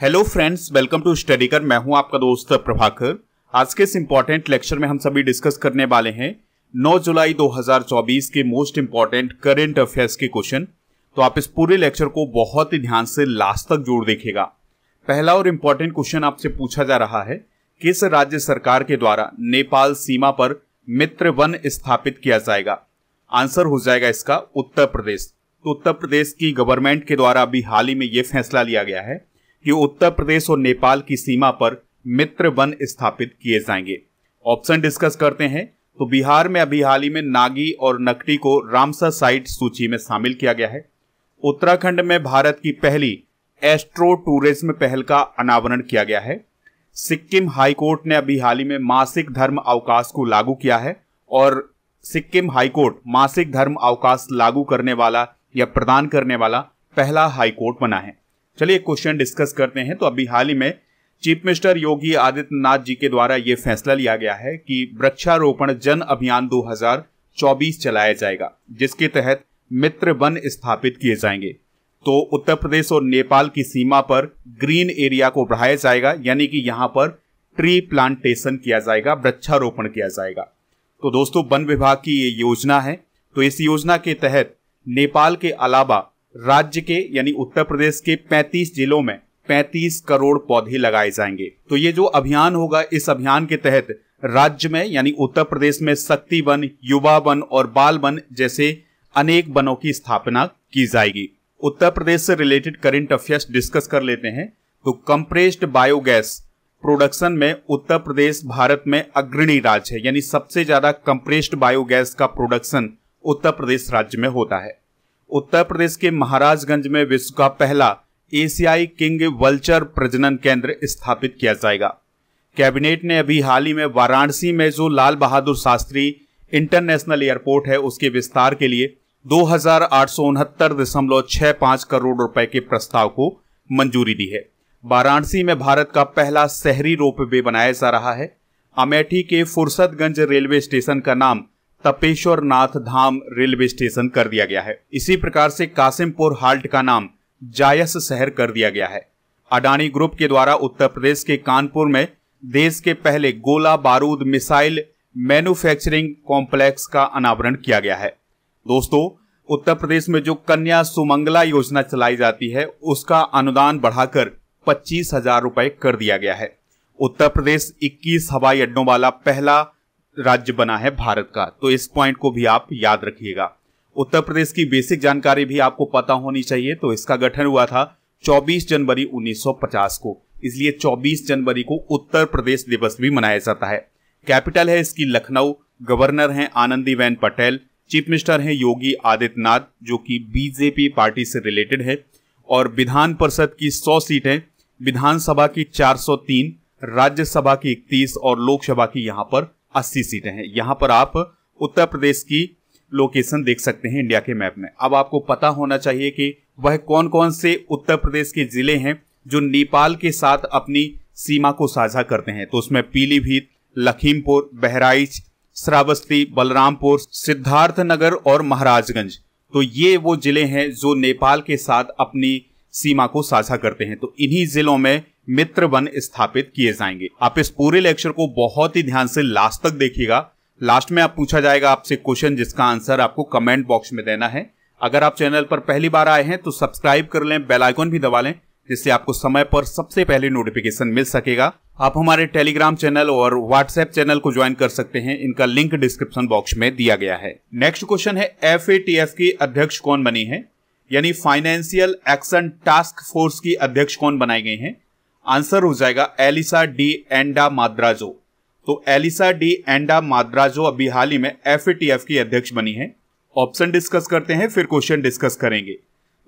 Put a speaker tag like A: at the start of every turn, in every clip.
A: Hello friends, welcome to study कर। मैं हूं आपका दोस्त प्रभाकर। आज के इस इंपॉर्टेंट लेक्चर में हम सभी डिस्कस करने वाले हैं 9 जुलाई 2024 के मोस्ट इंपॉर्टेंट करंट अफेयर्स के क्वेश्चन। तो आप इस पूरे लेक्चर को बहुत ही ध्यान से लास्ट तक जरूर देखिएगा। पहला और इंपॉर्टेंट क्वेश्चन आपसे पूछा जा रहा है, किस राज्य सरकार के द्वारा नेपाल सीमा पर मित्र वन स्थापित किया जाएगा? आंसर हो जाएगा इसका उत्तर प्रदेश। तो उत्तर प्रदेश की गवर्नमेंट के द्वारा अभी हाल ही में यह फैसला लिया गया है कि उत्तर प्रदेश और नेपाल की सीमा पर मित्र वन स्थापित किए जाएंगे। ऑप्शन डिस्कस करते हैं। तो बिहार में अभी हाल ही में नागी और नकटी को रामसर साइट सूची में शामिल किया गया है। उत्तराखंड में भारत की पहली एस्ट्रो टूरिज्म पहल का अनावरण किया गया है। सिक्किम हाईकोर्ट ने अभी हाल ही में मासिक धर्म अवकाश को लागू किया है और सिक्किम हाईकोर्ट मासिक धर्म अवकाश लागू करने वाला या प्रदान करने वाला पहला हाईकोर्ट बना है। चलिए क्वेश्चन डिस्कस करते हैं। तो अभी हाल ही में चीफ मिनिस्टर योगी आदित्यनाथ जी के द्वारा यह फैसला लिया गया है कि वृक्षारोपण जन अभियान 2024 चलाया जाएगा, जिसके तहत मित्र वन स्थापित किए जाएंगे। तो उत्तर प्रदेश और नेपाल की सीमा पर ग्रीन एरिया को बढ़ाया जाएगा, यानी कि यहां पर ट्री प्लांटेशन किया जाएगा, वृक्षारोपण किया जाएगा। तो दोस्तों, वन विभाग की ये योजना है। तो इस योजना के तहत नेपाल के अलावा राज्य के यानी उत्तर प्रदेश के 35 जिलों में 35 करोड़ पौधे लगाए जाएंगे। तो ये जो अभियान होगा, इस अभियान के तहत राज्य में यानी उत्तर प्रदेश में शक्ति वन, युवा वन और बाल वन जैसे अनेक वनों की स्थापना की जाएगी। उत्तर प्रदेश से रिलेटेड करंट अफेयर्स डिस्कस कर लेते हैं। तो कंप्रेस्ड बायोगैस प्रोडक्शन में उत्तर प्रदेश भारत में अग्रणी राज्य है, यानी सबसे ज्यादा कंप्रेस्ड बायोगैस का प्रोडक्शन उत्तर प्रदेश राज्य में होता है। उत्तर प्रदेश के महाराजगंज में विश्व का पहला एशियाई किंग वल्चर प्रजनन केंद्र स्थापित किया जाएगा। कैबिनेट ने अभी हाल ही में वाराणसी में जो लाल बहादुर शास्त्री इंटरनेशनल एयरपोर्ट है, उसके विस्तार के लिए 2869.65 करोड़ रुपए के प्रस्ताव को मंजूरी दी है। वाराणसी में भारत का पहला शहरी रोपवे बनाया जा रहा है। अमेठी के फुर्सतगंज रेलवे स्टेशन का नाम तपेश्वर नाथ धाम रेलवे स्टेशन कर दिया गया है। इसी प्रकार से कासिमपुर हाल्ट का नाम जायस शहर कर दिया गया है। अडानी ग्रुप के द्वारा उत्तर प्रदेश के कानपुर में देश के पहले गोला बारूद मिसाइल मैन्युफैक्चरिंग कॉम्प्लेक्स का अनावरण किया गया है। दोस्तों, उत्तर प्रदेश में जो कन्या सुमंगला योजना चलाई जाती है, उसका अनुदान बढ़ाकर 25,000 रुपए कर दिया गया है। उत्तर प्रदेश 21 हवाई अड्डों वाला पहला राज्य बना है भारत का। तो इस पॉइंट को भी आप याद रखिएगा। उत्तर प्रदेश की बेसिक जानकारी भी आपको पता होनी चाहिए। तो इसका गठन हुआ था 24 जनवरी 1950 को, इसलिए 24 जनवरी को उत्तर प्रदेश दिवस भी मनाया जाता है। कैपिटल है इसकी लखनऊ। गवर्नर हैं आनंदीबेन पटेल। चीफ मिनिस्टर हैं योगी आदित्यनाथ, जो कि बीजेपी पार्टी से रिलेटेड है। और विधान परिषद की 100 सीटें, विधानसभा की 403, राज्यसभा की 31 और लोकसभा की यहां पर 80 सीटें हैं। यहां पर आप उत्तर प्रदेश की लोकेशन देख सकते हैं इंडिया के मैप में। अब आपको पता होना चाहिए कि वह कौन कौन से उत्तर प्रदेश के जिले हैं जो नेपाल के साथ अपनी सीमा को साझा करते हैं। तो उसमें पीलीभीत, लखीमपुर, बहराइच, श्रावस्ती, बलरामपुर, सिद्धार्थनगर और महाराजगंज। तो ये वो जिले हैं जो नेपाल के साथ अपनी सीमा को साझा करते हैं। तो इन्हीं जिलों में मित्र वन स्थापित किए जाएंगे। आप इस पूरे लेक्चर को बहुत ही ध्यान से लास्ट तक देखिएगा। लास्ट में आप पूछा जाएगा आपसे क्वेश्चन, जिसका आंसर आपको कमेंट बॉक्स में देना है। अगर आप चैनल पर पहली बार आए हैं तो सब्सक्राइब कर लें, बेल आइकन भी दबा लें, जिससे आपको समय पर सबसे पहले नोटिफिकेशन मिल सकेगा। आप हमारे टेलीग्राम चैनल और व्हाट्सएप चैनल को ज्वाइन कर सकते हैं। इनका लिंक डिस्क्रिप्शन बॉक्स में दिया गया है। नेक्स्ट क्वेश्चन है, FATF की अध्यक्ष कौन बनी है, यानी फाइनेंशियल एक्शन टास्क फोर्स की अध्यक्ष कौन बनाई गई हैं? आंसर हो जाएगा एलिसा डी एंडा माद्राजो। तो एलिसा डी एंडा माद्राजो अभी हाल ही में FATF की अध्यक्ष बनी है। ऑप्शन डिस्कस करते हैं, फिर क्वेश्चन डिस्कस करेंगे।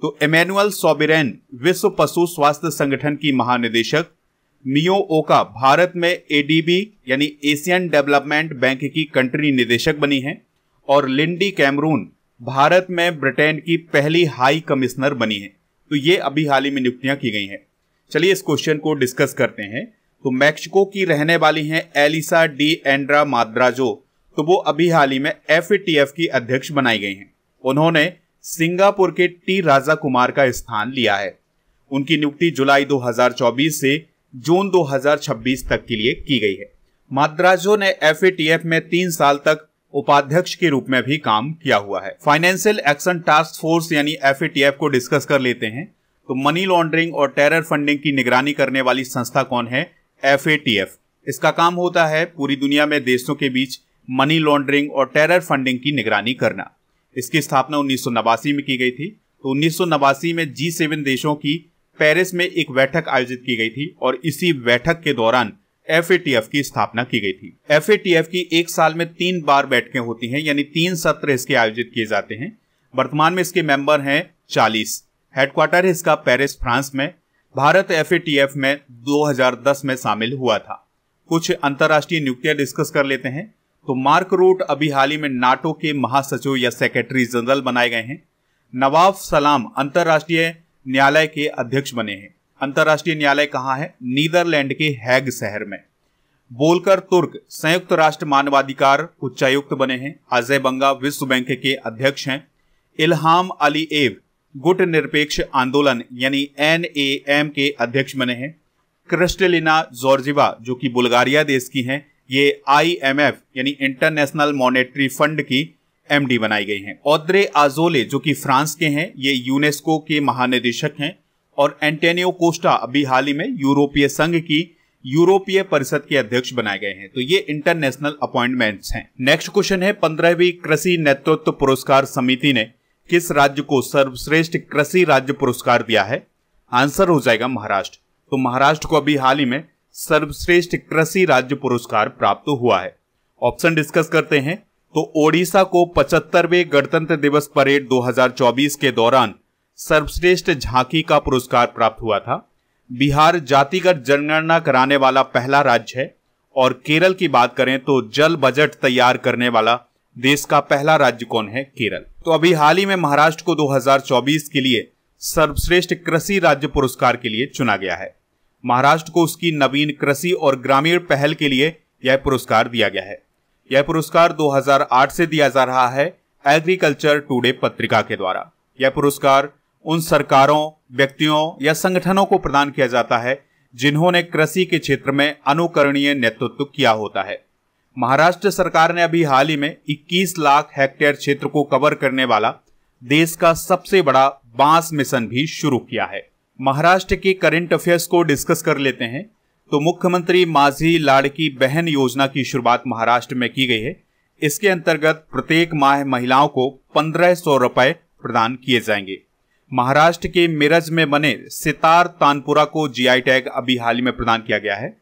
A: तो एमेनुअल सोबेरेन विश्व पशु स्वास्थ्य संगठन की महानिदेशक, मियो ओका भारत में ADB यानी एशियन डेवलपमेंट बैंक की कंट्री निदेशक बनी है। और लिंडी कैमरून भारत में ब्रिटेन की पहली हाई कमिश्नर बनी है। तो ये अभी हाल ही में नियुक्तियां की गई हैं। चलिए इस क्वेश्चन को डिस्कस करते हैं। तो मैक्सिको की रहने वाली हैं एलिसा डी एंड्रा माद्राजो। तो वो अभी हाल ही में FATF की अध्यक्ष बनाई गई हैं। उन्होंने सिंगापुर के टी राजा कुमार का स्थान लिया है। उनकी नियुक्ति जुलाई 2024 से जून 2026 तक के लिए की गई है। माद्राजो ने FATF में 3 साल तक उपाध्यक्ष के रूप में भी काम किया हुआ है। फाइनेंशियल एक्शन टास्क फोर्स यानी FATF को डिस्कस कर लेते हैं। तो मनी लॉन्ड्रिंग और टेरर फंडिंग की निगरानी करने वाली संस्था कौन है? FATF। इसका काम होता है पूरी दुनिया में देशों के बीच मनी लॉन्ड्रिंग और टेरर फंडिंग की निगरानी करना। इसकी स्थापना 1989 में की गई थी। तो 1989 में G7 देशों की पेरिस में एक बैठक आयोजित की गई थी और इसी बैठक के दौरान FATF की स्थापना की गई थी। FATF की एक साल में 3 बार बैठकें होती हैं, यानी 3 सत्र इसके आयोजित किए जाते हैं। वर्तमान में इसके मेंबर हैं 40। हेडक्वार्टर है इसका पेरिस, फ्रांस में। भारत FATF में 2010 में शामिल हुआ था। कुछ अंतर्राष्ट्रीय नियुक्तियां डिस्कस कर लेते हैं। तो मार्क रूट अभी हाल ही में नाटो के महासचिव या सेक्रेटरी जनरल बनाए गए हैं। नवाफ सलाम अंतर्राष्ट्रीय न्यायालय के अध्यक्ष बने हैं। अंतर्राष्ट्रीय न्यायालय कहाँ है? नीदरलैंड के हैग शहर में। बोलकर तुर्क संयुक्त राष्ट्र मानवाधिकार उच्चायुक्त बने हैं। अजय बंगा विश्व बैंक के अध्यक्ष हैं। इल्हाम अलीएव गुट निरपेक्ष आंदोलन यानी NAM के अध्यक्ष बने हैं। क्रिस्टलिना जॉर्जिवा जो कि बुल्गारिया देश की हैं, ये IMF यानी इंटरनेशनल मॉनेटरी फंड की MD बनाई गई हैं। ऑद्रे आजोले जो कि फ्रांस के हैं, ये यूनेस्को के महानिदेशक हैं। और एंटोनियो कोस्टा अभी हाल ही में यूरोपीय संघ की यूरोपीय परिषद के अध्यक्ष बनाए गए हैं। तो ये इंटरनेशनल अपॉइंटमेंट्स हैं। नेक्स्ट क्वेश्चन है, 15वीं कृषि नेतृत्व पुरस्कार समिति ने किस राज्य को सर्वश्रेष्ठ कृषि राज्य पुरस्कार दिया है? आंसर हो जाएगा महाराष्ट्र। तो महाराष्ट्र को अभी हाल ही में सर्वश्रेष्ठ कृषि राज्य पुरस्कार प्राप्त हुआ है। ऑप्शन डिस्कस करते हैं। तो ओडिशा को 75वें गणतंत्र दिवस परेड 2024 के दौरान सर्वश्रेष्ठ झांकी का पुरस्कार प्राप्त हुआ था। बिहार जातिगत जनगणना कराने वाला पहला राज्य है। और केरल की बात करें तो जल बजट तैयार करने वाला देश का पहला राज्य कौन है? केरल। तो अभी हाल ही में महाराष्ट्र को 2024 के लिए सर्वश्रेष्ठ कृषि राज्य पुरस्कार के लिए चुना गया है। महाराष्ट्र को उसकी नवीन कृषि और ग्रामीण पहल के लिए यह पुरस्कार दिया गया है। यह पुरस्कार 2008 से दिया जा रहा है एग्रीकल्चर टुडे पत्रिका के द्वारा। यह पुरस्कार उन सरकारों, व्यक्तियों या संगठनों को प्रदान किया जाता है जिन्होंने कृषि के क्षेत्र में अनुकरणीय नेतृत्व किया होता है। महाराष्ट्र सरकार ने अभी हाल ही में 21 लाख हेक्टेयर क्षेत्र को कवर करने वाला देश का सबसे बड़ा बांस मिशन भी शुरू किया है। महाराष्ट्र के करंट अफेयर्स को डिस्कस कर लेते हैं। तो मुख्यमंत्री माझी लाड़की बहन योजना की शुरुआत महाराष्ट्र में की गई है। इसके अंतर्गत प्रत्येक माह महिलाओं को 1500 रुपए प्रदान किए जाएंगे। महाराष्ट्र के मिरज में बने सितार तानपुरा को GI टैग अभी हाल ही में प्रदान किया गया है।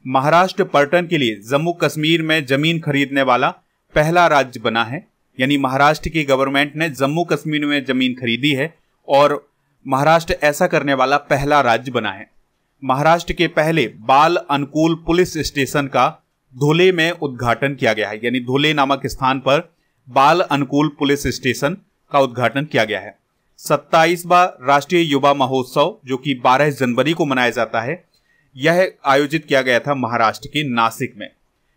A: महाराष्ट्र पर्यटन के लिए जम्मू कश्मीर में जमीन खरीदने वाला पहला राज्य बना है। यानी महाराष्ट्र की गवर्नमेंट ने जम्मू कश्मीर में जमीन खरीदी है और महाराष्ट्र ऐसा करने वाला पहला राज्य बना है। महाराष्ट्र के पहले बाल अनुकूल पुलिस स्टेशन का धुले में उद्घाटन किया गया है। यानी धुले नामक स्थान पर बाल अनुकूल पुलिस स्टेशन का उद्घाटन किया गया है। 27वां राष्ट्रीय युवा महोत्सव जो कि 12 जनवरी को मनाया जाता है, यह आयोजित किया गया था महाराष्ट्र के नासिक में।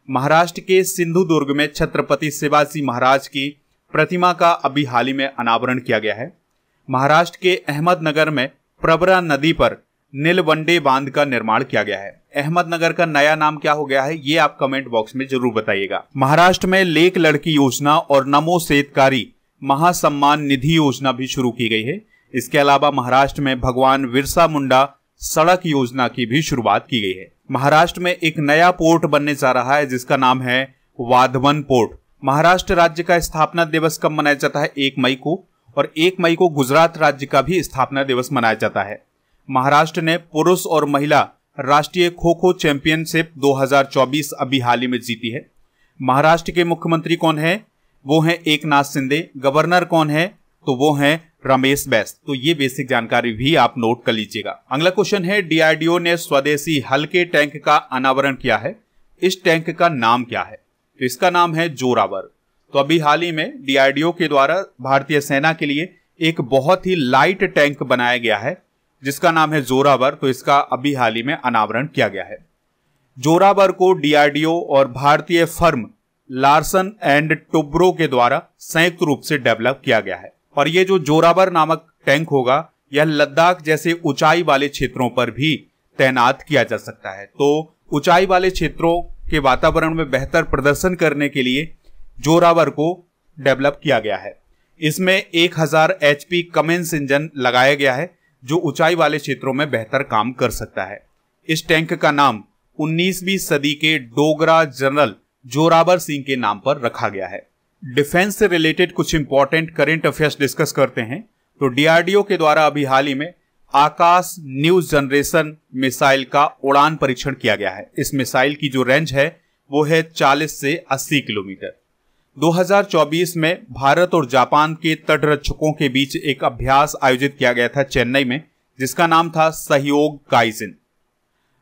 A: महाराष्ट्र के सिंधुदुर्ग में छत्रपति शिवाजी महाराज की प्रतिमा का अभी हाल ही में अनावरण किया गया है। महाराष्ट्र के अहमदनगर में प्रवरा नदी पर नीलवंडे बांध का निर्माण किया गया है। अहमदनगर का नया नाम क्या हो गया है, ये आप कमेंट बॉक्स में जरूर बताइएगा। महाराष्ट्र में लेक लड़की योजना और नमो सेतकारी महासम्मान निधि योजना भी शुरू की गई है। इसके अलावा महाराष्ट्र में भगवान बिरसा मुंडा सड़क योजना की भी शुरुआत की गई है। महाराष्ट्र में एक नया पोर्ट बनने जा रहा है जिसका नाम है वाधवन पोर्ट। महाराष्ट्र राज्य का स्थापना दिवस कब मनाया जाता है? 1 मई को। और 1 मई को गुजरात राज्य का भी स्थापना दिवस मनाया जाता है। महाराष्ट्र ने पुरुष और महिला राष्ट्रीय खो खो चैंपियनशिप 2024 अभी हाल ही में जीती है। महाराष्ट्र के मुख्यमंत्री कौन है? वो हैं एकनाथ शिंदे। गवर्नर कौन है? तो वो हैं रमेश बैस। तो ये बेसिक जानकारी भी आप नोट कर लीजिएगा। अगला क्वेश्चन है, DRDO ने स्वदेशी हल्के टैंक का अनावरण किया है। इस टैंक का नाम क्या है? तो इसका नाम है जोरावर। तो अभी हाल ही में DRDO के द्वारा भारतीय सेना के लिए एक बहुत ही लाइट टैंक बनाया गया है जिसका नाम है जोरावर। तो इसका अभी हाल ही में अनावरण किया गया है। जोरावर को DRDO और भारतीय फर्म लार्सन एंड टुब्रो के द्वारा संयुक्त रूप से डेवलप किया गया है। और ये जो जोरावर नामक टैंक होगा यह लद्दाख जैसे ऊंचाई वाले क्षेत्रों पर भी तैनात किया जा सकता है। तो ऊंचाई वाले क्षेत्रों के वातावरण में बेहतर प्रदर्शन करने के लिए जोरावर को डेवलप किया गया है। इसमें 1000 HP कमेंस इंजन लगाया गया है जो ऊंचाई वाले क्षेत्रों में बेहतर काम कर सकता है। इस टैंक का नाम 19वीं सदी के डोगरा जनरल जोरावर सिंह के नाम पर रखा गया है। डिफेंस से रिलेटेड कुछ इंपॉर्टेंट करंट अफेयर्स डिस्कस करते हैं। तो डीआरडीओ के द्वारा अभी हाल ही में आकाश न्यू जनरेशन मिसाइल का उड़ान परीक्षण किया गया है। इस मिसाइल की जो रेंज है वो है 40 से 80 किलोमीटर। 2024 में भारत और जापान के तटरक्षकों के बीच एक अभ्यास आयोजित किया गया था चेन्नई में, जिसका नाम था सहयोग काइजिन।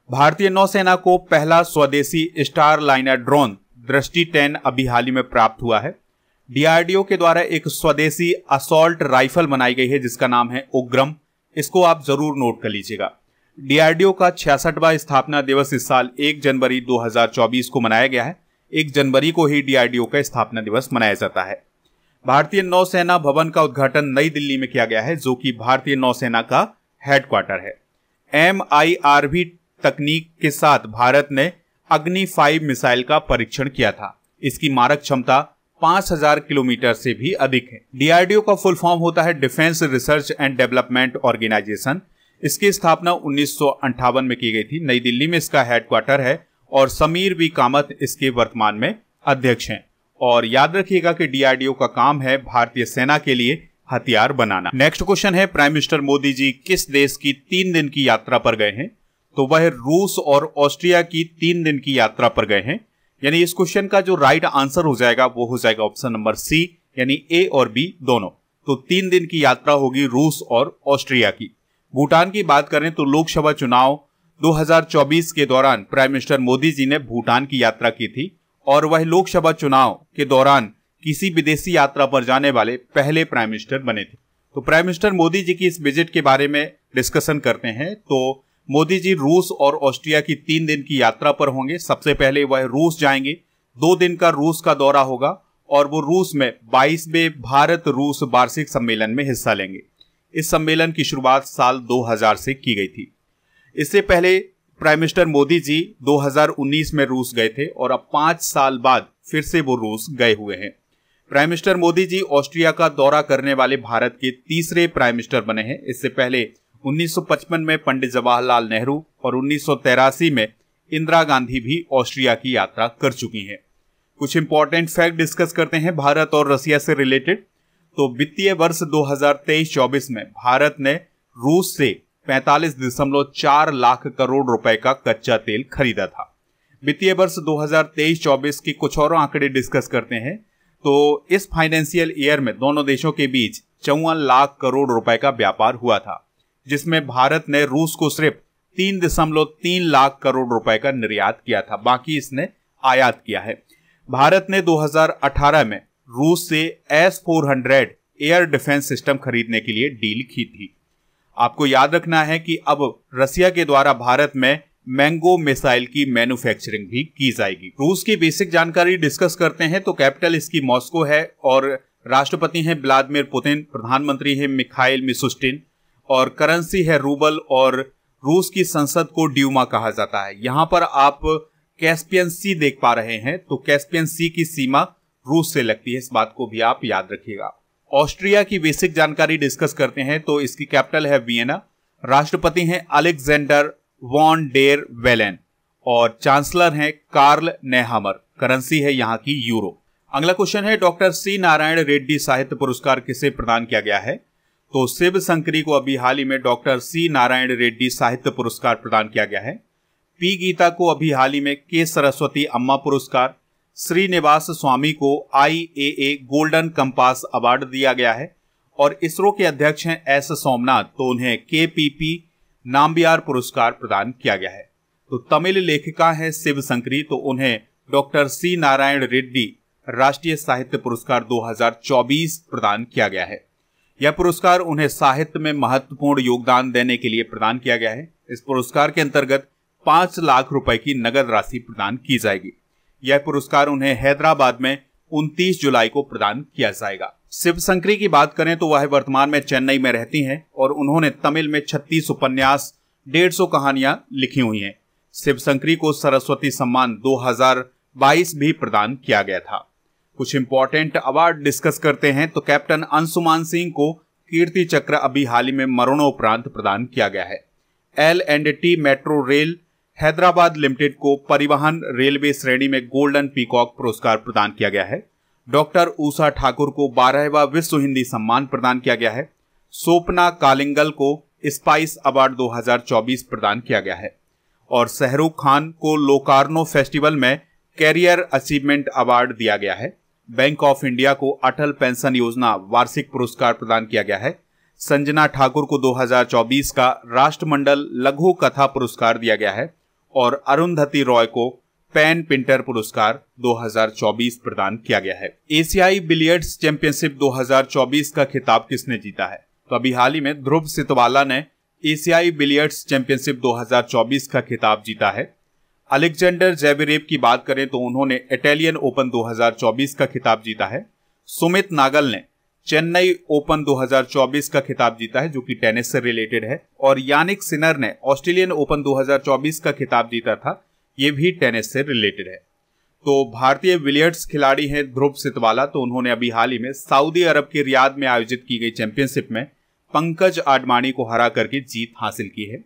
A: भारतीय नौसेना को पहला स्वदेशी स्टार लाइनर ड्रोन दृष्टि 10 अभी हाल ही में प्राप्त हुआ है। डीआरडीओ के द्वारा एक स्वदेशी असॉल्ट राइफल बनाई गई है जिसका नाम है उग्रम। इसको आप जरूर नोट कर लीजिएगा। डीआरडीओ का 66वां स्थापना दिवस इस साल 1 जनवरी 2024 को मनाया गया है। 1 जनवरी को ही डीआरडीओ का स्थापना दिवस मनाया जाता है। भारतीय नौसेना भवन का उद्घाटन नई दिल्ली में किया गया है जो कि भारतीय नौसेना का हेडक्वार्टर है। MIRV तकनीक के साथ भारत ने अग्नि 5 मिसाइल का परीक्षण किया था। इसकी मारक क्षमता 5000 किलोमीटर से भी अधिक है। डीआरडीओ का फुल फॉर्म होता है defence research and development organisation. इसकी स्थापना 1958 में की गई थी। नई दिल्ली में इसका हेडक्वार्टर है और समीर वी कामत इसके वर्तमान में अध्यक्ष हैं। और याद रखिएगा कि डीआरडीओ का काम है भारतीय सेना के लिए हथियार बनाना। नेक्स्ट क्वेश्चन है, प्राइम मिनिस्टर मोदी जी किस देश की 3 दिन की यात्रा पर गए हैं? तो वह रूस और ऑस्ट्रिया की 3 दिन की यात्रा पर गए हैं। यानी इस क्वेश्चन का जो राइट आंसर हो जाएगा वो हो जाएगा ऑप्शन नंबर सी, यानी ए और बी दोनों। तो 3 दिन की यात्रा होगी रूस और ऑस्ट्रिया की। भूटान की बात करें तो लोकसभा चुनाव 2024 के दौरान प्राइम मिनिस्टर मोदी जी ने भूटान की यात्रा की थी और वह लोकसभा चुनाव के दौरान किसी विदेशी यात्रा पर जाने वाले पहले प्राइम मिनिस्टर बने थे। तो प्राइम मिनिस्टर मोदी जी की इस विजिट के बारे में डिस्कशन करते हैं। तो मोदी जी रूस और ऑस्ट्रिया की 3 दिन की यात्रा पर होंगे। सबसे पहले वह रूस जाएंगे, 2 दिन का रूस का दौरा होगा और वो रूस में 22वें भारत रूस वार्षिक सम्मेलन में हिस्सा लेंगे। इस सम्मेलन की शुरुआत साल 2000 से की गई थी। इससे पहले प्राइम मिनिस्टर मोदी जी 2019 में रूस गए थे और अब 5 साल बाद फिर से वो रूस गए हुए हैं। Prime minister Modi ji Austria का दौरा करने वाले भारत के तीसरे प्राइम मिनिस्टर बने हैं। इससे पहले 1955 में पंडित जवाहरलाल नेहरू और 1983 में इंदिरा गांधी भी ऑस्ट्रिया की यात्रा कर चुकी हैं। कुछ इंपॉर्टेंट फैक्ट डिस्कस करते हैं भारत और रसिया से रिलेटेड। तो वित्तीय वर्ष 2023-24 में भारत ने रूस से 45.4 लाख करोड़ रुपए का कच्चा तेल खरीदा था। वित्तीय वर्ष 2023-24 के कुछ और आंकड़े डिस्कस करते हैं। तो इस फाइनेंशियल ईयर में दोनों देशों के बीच 54 लाख करोड़ रुपए का व्यापार हुआ था, जिसमें भारत ने रूस को सिर्फ 3.3 लाख करोड़ रुपए का निर्यात किया था, बाकी इसने आयात किया है। भारत ने 2018 में रूस से S-400 एयर डिफेंस सिस्टम खरीदने के लिए डील की थी। आपको याद रखना है कि अब रसिया के द्वारा भारत में मैंगो मिसाइल की मैन्युफैक्चरिंग भी की जाएगी। रूस की बेसिक जानकारी डिस्कस करते हैं। तो कैपिटल इसकी मॉस्को है और राष्ट्रपति हैं व्लादिमीर पुतिन, प्रधानमंत्री हैं मिखाइल मिशुस्टिन और करेंसी है रूबल और रूस की संसद को ड्यूमा कहा जाता है। यहां पर आप कैस्पियन सी देख पा रहे हैं। तो कैस्पियन सी की सीमा रूस से लगती है, इस बात को भी आप याद रखिएगा। ऑस्ट्रिया की बेसिक जानकारी डिस्कस करते हैं। तो इसकी कैपिटल है वियना, राष्ट्रपति हैं अलेक्जेंडर वॉन डेर वेलेन और चांसलर हैं कार्ल नेहामर। करेंसी है यहाँ की यूरो। अगला क्वेश्चन है, डॉक्टर सी नारायण रेड्डी साहित्य पुरस्कार किसे प्रदान किया गया है? तो शिव शंकरी को अभी हाल ही में डॉक्टर सी नारायण रेड्डी साहित्य पुरस्कार प्रदान किया गया है। पी गीता को अभी हाल ही में के सरस्वती अम्मा पुरस्कार, श्रीनिवास स्वामी को IAA गोल्डन कंपास अवार्ड दिया गया है और इसरो के अध्यक्ष हैं S सोमनाथ, तो उन्हें KPP नाम्बियार पुरस्कार प्रदान किया गया है। तो तमिल लेखिका हैं शिव शंकरी, तो उन्हें डॉक्टर सी नारायण रेड्डी राष्ट्रीय साहित्य पुरस्कार 2024 प्रदान किया गया है। यह पुरस्कार उन्हें साहित्य में महत्वपूर्ण योगदान देने के लिए प्रदान किया गया है। इस पुरस्कार के अंतर्गत 5 लाख रुपए की नगद राशि प्रदान की जाएगी। यह पुरस्कार उन्हें हैदराबाद में 29 जुलाई को प्रदान किया जाएगा। शिवशंकरी की बात करें तो वह वर्तमान में चेन्नई में रहती हैं और उन्होंने तमिल में 36 उपन्यास, 150 कहानियां लिखी हुई हैं। शिवशंकरी को सरस्वती सम्मान 2022 भी प्रदान किया गया था। कुछ इंपॉर्टेंट अवार्ड डिस्कस करते हैं तो कैप्टन अंशुमान सिंह को कीर्ति चक्र अभी हाल ही में मरणोपरांत प्रदान किया गया है। L&T metro rail Hyderabad limited को परिवहन रेलवे श्रेणी में गोल्डन पीकॉक पुरस्कार प्रदान किया गया है। डॉक्टर उषा ठाकुर को 12वां विश्व हिंदी सम्मान प्रदान किया गया है। सोपना कालिंगल को स्पाइस अवार्ड 2024 प्रदान किया गया है और शाहरुख खान को लोकार्नो फेस्टिवल में कैरियर अचीवमेंट अवार्ड दिया गया है। बैंक ऑफ इंडिया को अटल पेंशन योजना वार्षिक पुरस्कार प्रदान किया गया है। संजना ठाकुर को 2024 का राष्ट्रमंडल लघु कथा पुरस्कार दिया गया है और अरुंधति रॉय को पेन पिंटर पुरस्कार 2024 प्रदान किया गया है। एशियाई बिलियर्ड्स चैंपियनशिप 2024 का खिताब किसने जीता है? तो अभी हाल ही में ध्रुव सितवाला ने एशियाई बिलियर्ड्स चैंपियनशिप 2024 का खिताब जीता है। अलेक्जेंडर जेवरेव की बात करें तो उन्होंने इटालियन ओपन 2024 का खिताब जीता है। सुमित नागल ने चेन्नई ओपन 2024 का खिताब जीता है जो कि टेनिस से रिलेटेड है और यानिक सिनर ने ऑस्ट्रेलियन ओपन 2024 का खिताब जीता था, ये भी टेनिस से रिलेटेड है। तो भारतीय बिलियर्ड्स खिलाड़ी हैं ध्रुव सितवाला, तो उन्होंने अभी हाल ही में सऊदी अरब के रियाद में आयोजित की गई चैंपियनशिप में पंकज आडवाणी को हरा करके जीत हासिल की है।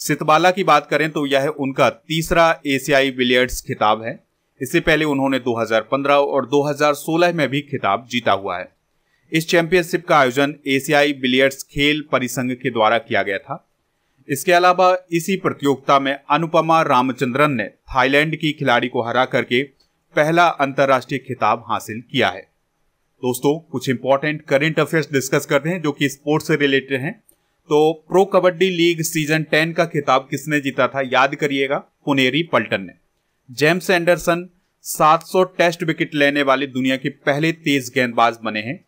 A: सितवाला की बात करें तो यह उनका तीसरा एशियाई बिलियर्ड्स खिताब है। इससे पहले उन्होंने 2015 और 2016 में भी खिताब जीता हुआ है। इस चैंपियनशिप का आयोजन एशियाई बिलियर्ड्स खेल परिसंघ के द्वारा किया गया था। इसके अलावा इसी प्रतियोगिता में अनुपमा रामचंद्रन ने थाईलैंड की खिलाड़ी को हरा करके पहला अंतर्राष्ट्रीय खिताब हासिल किया है। दोस्तों, कुछ इंपॉर्टेंट करंट अफेयर्स डिस्कस करते हैं जो कि स्पोर्ट्स से रिलेटेड हैं। तो प्रो कबड्डी लीग सीजन 10 का खिताब किसने जीता था? याद करिएगा, पुनेरी पल्टन ने। जेम्स एंडरसन 700 टेस्ट विकेट लेने वाले दुनिया के पहले तेज गेंदबाज बने हैं।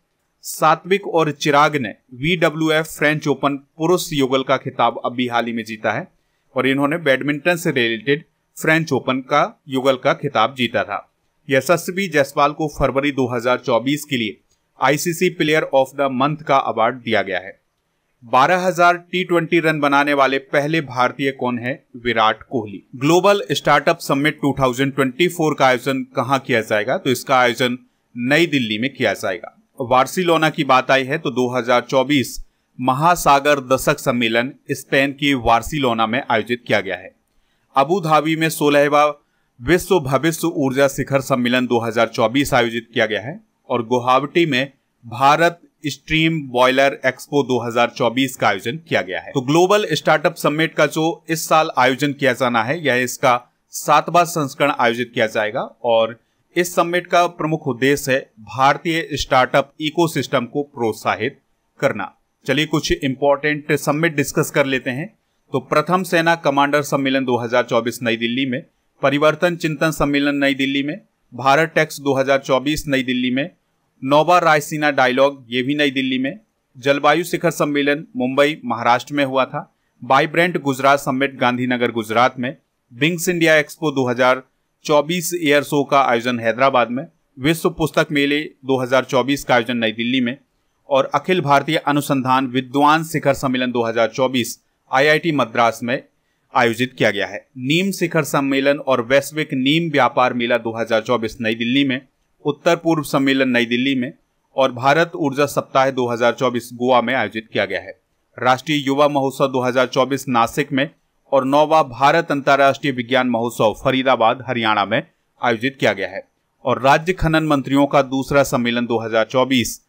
A: सात्विक और चिराग ने WWF फ्रेंच ओपन पुरुष युगल का खिताब अभी हाल ही में जीता है और इन्होंने बैडमिंटन से रिलेटेड फ्रेंच ओपन का युगल का खिताब जीता था। यशस्वी जायसवाल को फरवरी 2024 के लिए ICC player of the month का अवार्ड दिया गया है। 12,000 T20 रन बनाने वाले पहले भारतीय कौन है? Virat Kohli. Global startup summit 2024 का आयोजन कहां किया जाएगा? तो इसका आयोजन नई दिल्ली में किया जाएगा। बार्सिलोना की बात आई है तो 2024 महासागर दशक सम्मेलन स्पेन की बार्सिलोना में आयोजित किया गया है। अबू धाबी में 16वां विश्व भविष्य ऊर्जा शिखर सम्मेलन 2024 आयोजित किया गया है और गुवाहाटी में भारत स्ट्रीम बॉयलर एक्सपो 2024 का आयोजन किया गया है। तो ग्लोबल स्टार्टअप समिट का जो इस साल आयोजन किया जाना है, यह इसका 7वां संस्करण आयोजित किया जाएगा और इस समिट का प्रमुख उद्देश्य है भारतीय स्टार्टअप इकोसिस्टम को प्रोत्साहित करना। चलिए कुछ इंपॉर्टेंट समिट डिस्कस कर लेते हैं। तो प्रथम सेना कमांडर सम्मेलन 2024 नई दिल्ली में, परिवर्तन चिंतन सम्मेलन नई दिल्ली में, भारत टेक्स 2024 नई दिल्ली में, नौवा रायसीना डायलॉग ये भी नई दिल्ली में, जलवायु शिखर सम्मेलन मुंबई महाराष्ट्र में हुआ था, वाइब्रेंट गुजरात समिट गांधीनगर गुजरात में, wings India expo 2024 air show का आयोजन हैदराबाद में, विश्व पुस्तक मेले 2024 का आयोजन नई दिल्ली में और अखिल भारतीय अनुसंधान विद्वान शिखर सम्मेलन 2024 IIT मद्रास में आयोजित किया गया है। नीम शिखर सम्मेलन और वैश्विक नीम व्यापार मेला 2024 नई दिल्ली में, उत्तर पूर्व सम्मेलन नई दिल्ली में और भारत ऊर्जा सप्ताह 2024 गोवा में आयोजित किया गया है। राष्ट्रीय युवा महोत्सव 2024 नासिक में और 9वां भारत अंतर्राष्ट्रीय विज्ञान महोत्सव फरीदाबाद हरियाणा में आयोजित किया गया है और राज्य खनन मंत्रियों का दूसरा सम्मेलन 2024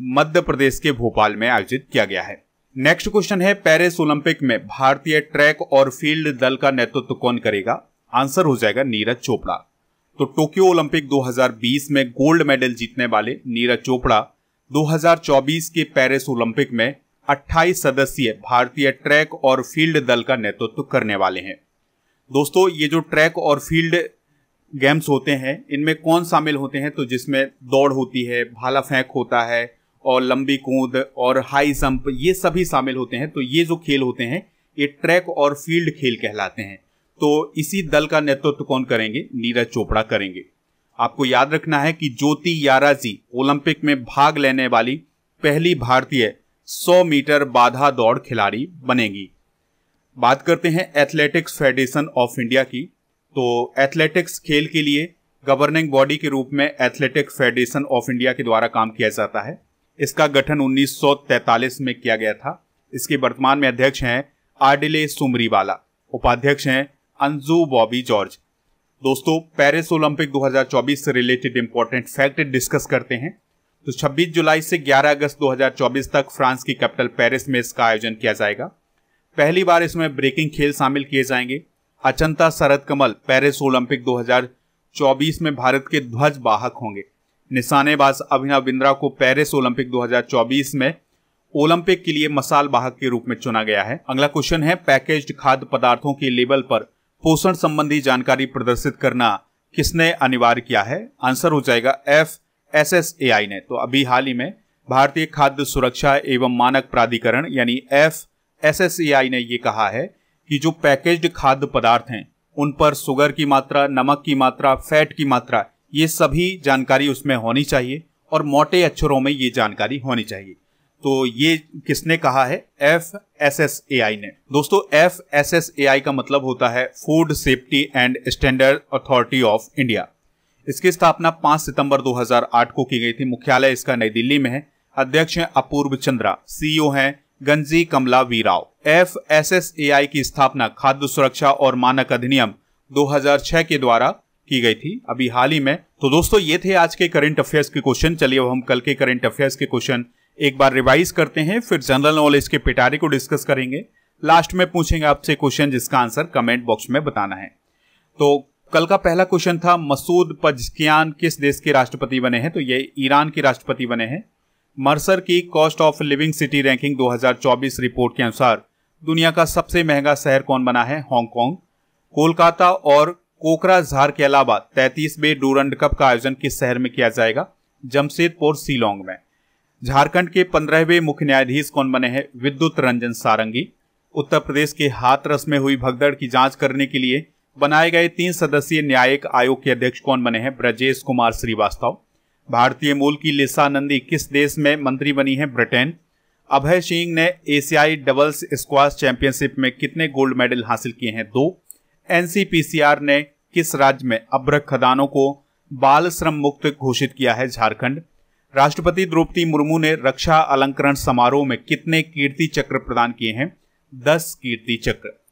A: मध्य प्रदेश के भोपाल में आयोजित किया गया है। नेक्स्ट क्वेश्चन है, पेरिस ओलंपिक में भारतीय ट्रैक और फील्ड दल का नेतृत्व कौन करेगा? आंसर हो जाएगा नीरज चोपड़ा। तो टोक्यो ओलंपिक 2020 में गोल्ड मेडल जीतने वाले नीरज चोपड़ा 2024 के पेरिस ओलंपिक में 28 सदस्यीय भारतीय ट्रैक और फील्ड दल का नेतृत्व करने वाले हैं। दोस्तों, ये जो ट्रैक और फील्ड गेम्स होते हैं इनमें कौन शामिल होते हैं? तो जिसमें दौड़ होती है, भाला फेंक होता है और लंबी कूद और हाई जंप, ये सभी शामिल होते हैं। तो ये जो खेल होते हैं ये ट्रैक और फील्ड खेल कहलाते हैं। तो इसी दल का नेतृत्व कौन करेंगे? नीरज चोपड़ा करेंगे। आपको याद रखना है कि ज्योति याराजी ओलंपिक में भाग लेने वाली पहली भारतीय 100 मीटर बाधा दौड़ खिलाड़ी बनेगी। बात करते हैं एथलेटिक्स फेडरेशन ऑफ इंडिया की। तो एथलेटिक्स खेल के लिए गवर्निंग बॉडी के रूप में एथलेटिक्स फेडरेशन ऑफ इंडिया के द्वारा काम किया जाता है। इसका गठन 1943 में किया गया था। इसके वर्तमान में अध्यक्ष हैं आडिले सुमरीवाला, उपाध्यक्ष हैं अंजू बॉबी जॉर्ज। दोस्तों, पेरिस ओलंपिक 2024 से रिलेटेड इंपॉर्टेंट फैक्ट डिस्कस करते हैं। तो 26 जुलाई से 11 अगस्त 2024 तक फ्रांस की कैपिटल पेरिस में इसका आयोजन किया जाएगा। पहली बार इसमें ब्रेकिंग खेल शामिल किए जाएंगे। अचंता शरद कमल पेरिस ओलंपिक 2024 में भारत के ध्वज वाहक होंगे। निशानेबाज अभिनव बिंद्रा को पेरिस ओलंपिक 2024 में ओलंपिक के लिए मसाल वाहक के रूप में चुना गया है। अगला क्वेश्चन है, पैकेज्ड खाद्य पदार्थों के लेबल पर पोषण संबंधी जानकारी प्रदर्शित करना किसने अनिवार्य किया है? आंसर हो जाएगा FSSAI ने। तो अभी हाल ही में भारतीय खाद्य सुरक्षा एवं मानक प्राधिकरण यानी FSSAI ने ये कहा है कि जो पैकेज्ड खाद्य पदार्थ हैं उन पर शुगर की मात्रा, नमक की मात्रा, फैट की मात्रा, ये सभी जानकारी उसमें होनी चाहिए और मोटे अक्षरों में ये जानकारी होनी चाहिए। तो ये किसने कहा है? FSSAI ने। दोस्तों, FSSAI का मतलब होता है food safety and standard authority of India. इसकी स्थापना 5 सितंबर 2008 को की गई थी। मुख्यालय इसका नई दिल्ली में है। अध्यक्ष हैं अपूर्व चंद्रा, CEO हैं गंजी कमला वीराव। FSSAI की स्थापना खाद्य सुरक्षा और मानक अधिनियम 2006 के द्वारा की गई थी, अभी हाल ही में। तो दोस्तों, ये थे आज के करंट अफेयर्स के क्वेश्चन। चलिए अब हम कल के करंट अफेयर्स के क्वेश्चन एक बार रिवाइज करते हैं, फिर जनरल नॉलेज के पिटारे को डिस्कस करेंगे। लास्ट में पूछेंगे आपसे क्वेश्चन जिसका आंसर कमेंट बॉक्स में बताना है। तो कल का पहला क्वेश्चन था, मसूद पजकियान किस देश के राष्ट्रपति बने हैं? तो ये ईरान के राष्ट्रपति बने हैं। मर्सर की cost of living city ranking 2024 report के अनुसार दुनिया का सबसे महंगा शहर कौन बना है? हांगकांग। कोलकाता और कोकराझार के अलावा 33वें डूरंड कप का आयोजन किस शहर में किया जाएगा? जमशेदपुर शिलोंग में। झारखंड के 15वें मुख्य न्यायाधीश कौन बने हैं? विद्युत रंजन सारंगी। उत्तर प्रदेश के हाथरस में हुई भगदड़ की जांच करने के लिए बनाए गए 3 सदस्यीय न्यायिक आयोग के अध्यक्ष कौन बने हैं? ब्रजेश कुमार श्रीवास्तव। भारतीय मूल की लिसा नंदी किस देश में मंत्री बनी है? ब्रिटेन। अभय सिंह ने एशियाई डबल्स स्क्वाश चैंपियनशिप में कितने गोल्ड मेडल हासिल किए हैं? 2। NCPCR ने किस राज्य में अभ्रक खदानों को बाल श्रम मुक्त घोषित किया है? झारखंड। राष्ट्रपति द्रौपदी मुर्मू ने रक्षा अलंकरण समारोह में कितने कीर्ति चक्र प्रदान किए हैं? 10 कीर्ति चक्र।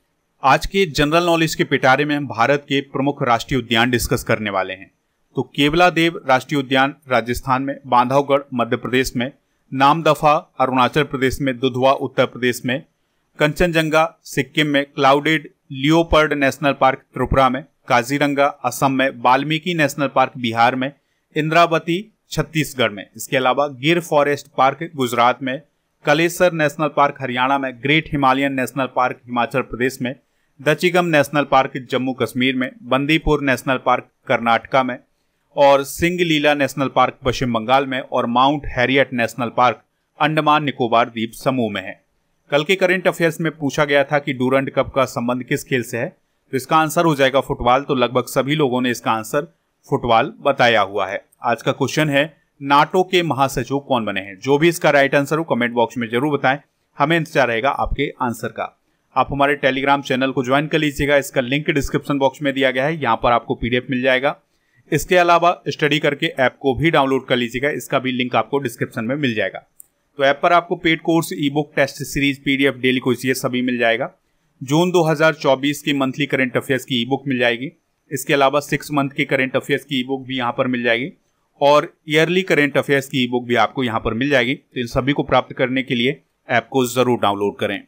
A: आज के जनरल नॉलेज के पिटारे में हम भारत के प्रमुख राष्ट्रीय उद्यान डिस्कस करने वाले हैं। तो केवलादेव राष्ट्रीय उद्यान राजस्थान में, बांधवगढ़ मध्य प्रदेश में, नामदफा अरुणाचल प्रदेश में, दुधवा उत्तर प्रदेश में, कंचनजंगा सिक्किम में, clouded leopard national park Tripura में, काजीरंगा असम में, वाल्मीकि नेशनल पार्क बिहार में, इंद्रावती छत्तीसगढ़ में। इसके अलावा गिर फॉरेस्ट पार्क गुजरात में, कलेसर नेशनल पार्क हरियाणा में, great Himalayan national park Himachal Pradesh में, दचिगम नेशनल पार्क जम्मू कश्मीर में, बंदीपुर नेशनल पार्क कर्नाटका में और सिंगलीला नेशनल पार्क पश्चिम बंगाल में और Mount Harriet national park Andaman Nicobar द्वीप समूह में है। कल के करंट अफेयर्स में पूछा गया था कि डूरंड कप का संबंध किस खेल से है? तो इसका आंसर हो जाएगा फुटबॉल। तो लगभग सभी लोगों ने इसका आंसर फुटबॉल बताया हुआ है। आज का क्वेश्चन है, नाटो के महासचिव कौन बने हैं? जो भी इसका राइट आंसर हो कमेंट बॉक्स में जरूर बताएं, हमें इंतजार रहेगा आपके आंसर का। आप हमारे टेलीग्राम चैनल को ज्वाइन कर लीजिएगा, इसका लिंक डिस्क्रिप्शन बॉक्स में दिया गया है, यहाँ पर आपको PDF मिल जाएगा। इसके अलावा स्टडी करके ऐप को भी डाउनलोड कर लीजिएगा, इसका भी लिंक आपको डिस्क्रिप्शन में मिल जाएगा। तो ऐप पर आपको paid course, ebook, test series, PDF, daily quiz ये सभी मिल जाएगा। जून 2024 की मंथली करंट अफेयर्स की ई-बुक मिल जाएगी। इसके अलावा 6 मंथ की करंट अफेयर्स की ई-बुक भी यहाँ पर मिल जाएगी और ईयरली करंट अफेयर्स की ई-बुक भी आपको यहाँ पर मिल जाएगी। तो इन सभी को प्राप्त करने के लिए ऐप को जरूर डाउनलोड करें।